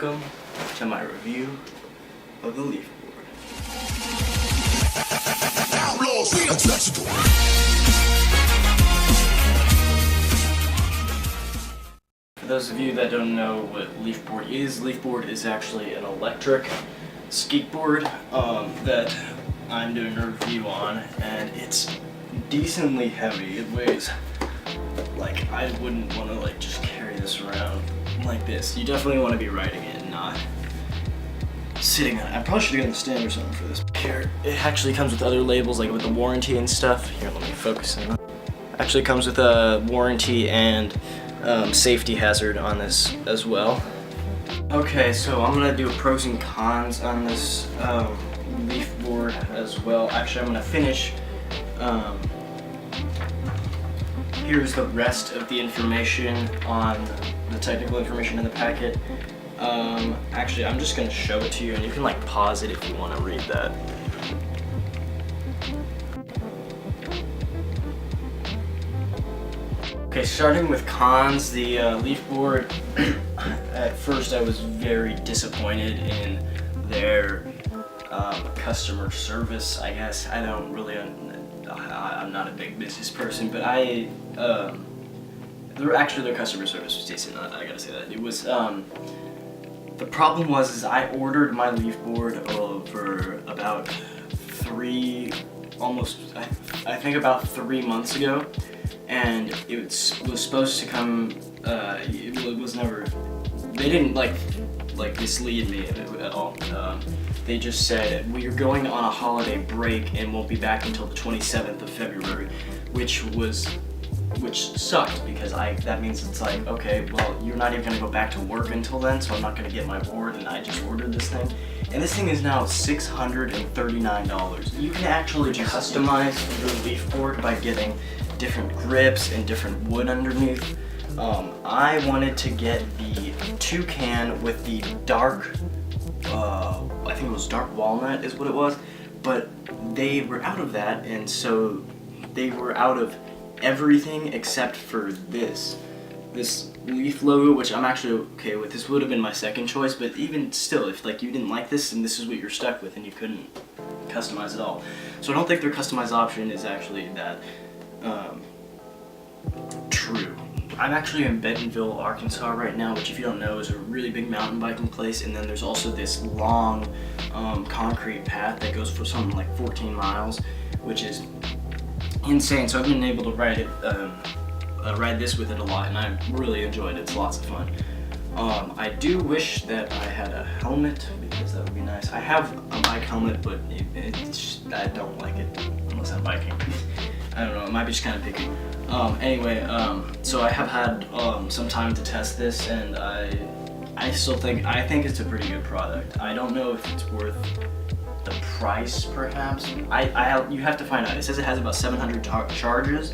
welcome to my review of the Leafboard. For those of you that don't know what Leafboard is actually an electric skateboard that I'm doing a review on, and it's decently heavy. It weighs, like, I wouldn't want to like just carry this around like this. You definitely want to be riding it, not sitting on it. I probably should get on the stand or something for this. Here, it actually comes with other labels, like with the warranty and stuff. Here, let me focus on it. Actually comes with a warranty and safety hazard on this as well. Okay, so I'm gonna do pros and cons on this Leafboard as well. Actually, I'm gonna finish. Here's the rest of the information on the technical information in the packet. Actually, I'm just gonna show it to you, and you can like pause it if you want to read that. Okay, starting with cons, the Leafboard. At first, I was very disappointed in their customer service. I guess I don't really. I'm not a big business person, but their customer service was decent. I gotta say that it was. The problem was I ordered my Leafboard over about I think about 3 months ago, and it was supposed to come. It was never. They didn't like mislead me at all. They just said we're going on a holiday break and won't be back until the 27th of February, which sucked because that means it's like, okay, well, you're not even gonna go back to work until then, so I'm not gonna get my board, and I just ordered this thing. And this thing is now $639. You can actually customize your Leafboard by getting different grips and different wood underneath. I wanted to get the toucan with the dark, I think it was dark walnut is what it was, but they were out of that, and so they were out of everything except for this leaf logo, which I'm actually okay with. This would have been my second choice, but even still, if like you didn't like this and this is what you're stuck with and you couldn't customize at all. So I don't think their customized option is actually that true. I'm actually in Bentonville, Arkansas right now, which if you don't know is a really big mountain biking place, and then there's also this long concrete path that goes for something like 14 miles, which is insane. So I've been able to ride this with it a lot, and I really enjoyed it. It's lots of fun. I do wish that I had a helmet, because that would be nice. I have a bike helmet, but I don't like it unless I'm biking. I don't know, it might be just kind of picky. Anyway, so I have had some time to test this, and I think it's a pretty good product. I don't know if it's worth the price, perhaps. You have to find out. It says it has about 700 charges,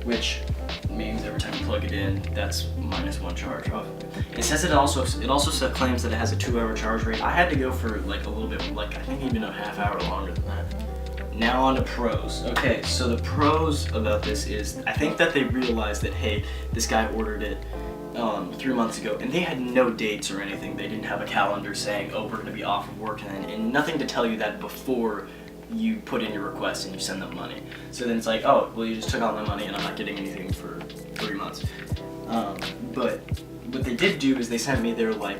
which means every time you plug it in, that's -1 charge off. It says it also claims that it has a 2-hour charge rate. I had to go for like a little bit, like I think even a half hour longer than that. Now on to pros. Okay, so the pros about this is I think that they realized that, hey, this guy ordered it 3 months ago, and they had no dates or anything. They didn't have a calendar saying, oh, we're going to be off of work, and nothing to tell you that before you put in your request and you send them money. So then it's like, oh, well, you just took all my money and I'm not getting anything for 3 months. But what they did do is they sent me their I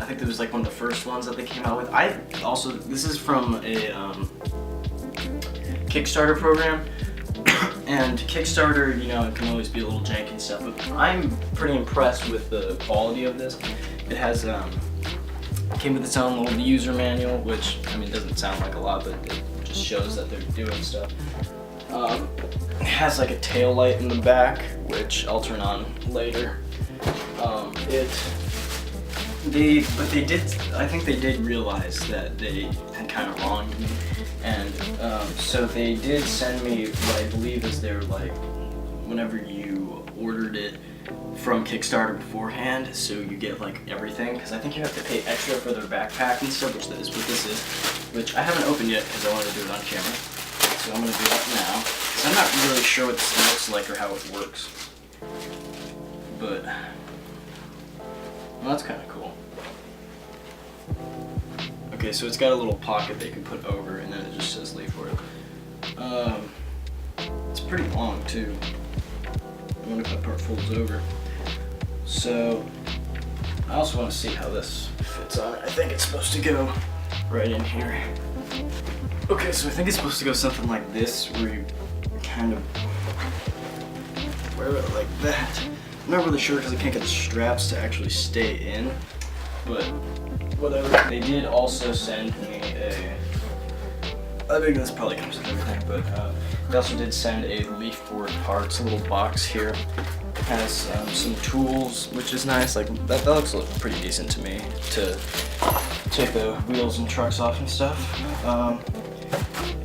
think it was like one of the first ones that they came out with. This is from a Kickstarter program, and Kickstarter, you know, it can always be a little janky and stuff, but I'm pretty impressed with the quality of this. It has came with its own little user manual, which I mean doesn't sound like a lot, but it just shows that they're doing stuff. It has like a tail light in the back, which I'll turn on later. I think they did realize that they had kind of wronged me, and so they did send me what I believe is their whenever you ordered it from Kickstarter beforehand, so you get like everything, because I think you have to pay extra for their backpack and stuff, which is what this is, which I haven't opened yet because I wanted to do it on camera. So I'm going to do that now, because I'm not really sure what this looks like or how it works. But, well, that's kind of cool. Okay, so it's got a little pocket that you can put over, and then it just says Leafboard. It's pretty long too. I wonder if that part folds over. So I also want to see how this fits on it. I think it's supposed to go right in here. Okay, so I think it's supposed to go something like this, where you kind of wear it like that. I'm not really sure because I can't get the straps to actually stay in, but whatever. They did also send me I think this probably comes with everything, but they also did send a Leafboard parts, a little box here. It has some tools, which is nice. Like that looks pretty decent to me to take the wheels and trucks off and stuff.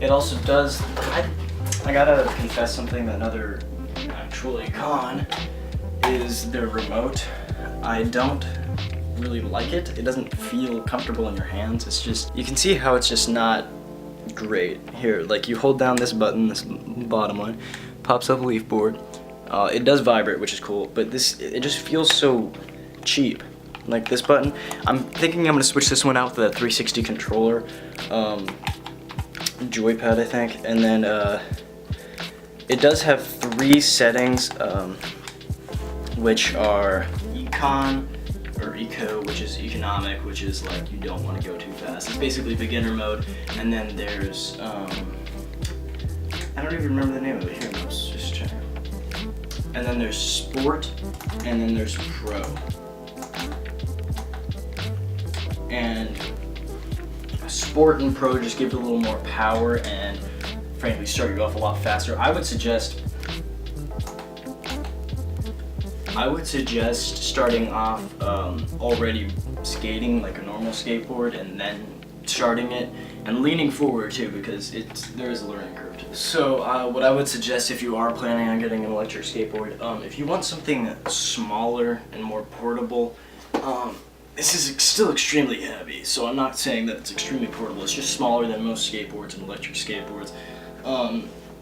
It also does. I gotta confess something. That another truly con is the remote. I don't really like it. It doesn't feel comfortable in your hands. It's just, you can see how it's just not great. Here, like you hold down this button, this bottom one, pops up a Leafboard. It does vibrate, which is cool, but it just feels so cheap. Like this button, I'm thinking I'm gonna switch this one out for that 360 controller, joypad I think, and then it does have 3 settings, which are Econ, or Eco, which is economic, which is like you don't want to go too fast. It's basically beginner mode, and then there's I don't even remember the name of it. Here, let's just check. And then there's Sport, and then there's Pro. And Sport and Pro just give it a little more power and frankly start you off a lot faster. I would suggest starting off already skating like a normal skateboard, and then starting it and leaning forward too, because there is a learning curve to this. So what I would suggest if you are planning on getting an electric skateboard, if you want something smaller and more portable, this is still extremely heavy, so I'm not saying that it's extremely portable. It's just smaller than most skateboards and electric skateboards.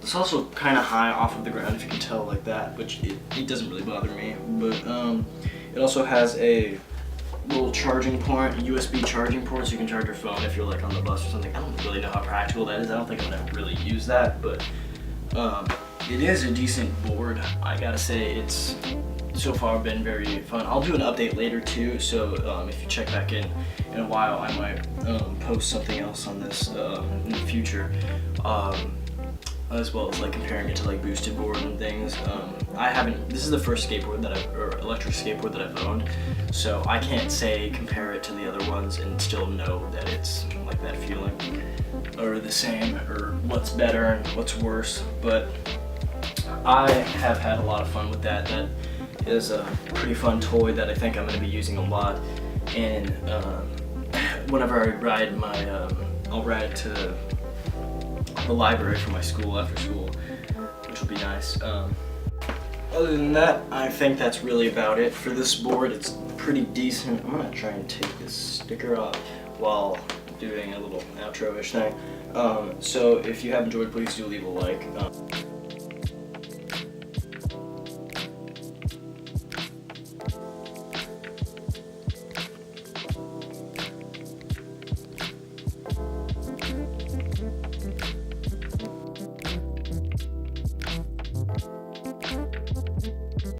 It's also kind of high off of the ground, if you can tell like that, which it doesn't really bother me. But it also has a little charging port, USB charging port, so you can charge your phone if you're like on the bus or something. I don't really know how practical that is. I don't think I'm gonna really use that, but it is a decent board. I gotta say, it's so far been very fun. I'll do an update later too, so if you check back in a while, I might post something else on this in the future. As well as like comparing it to like boosted board and things. This is the first skateboard or electric skateboard that I've owned, so I can't say compare it to the other ones and still know that it's like that feeling, or the same, or what's better and what's worse. But I have had a lot of fun with that. That is a pretty fun toy that I think I'm going to be using a lot, and whenever I ride I'll ride it to the library for my school after school, which will be nice. Other than that, I think that's really about it for this board. It's pretty decent. I'm gonna try and take this sticker off while doing a little outro-ish thing. So if you have enjoyed, please do leave a like.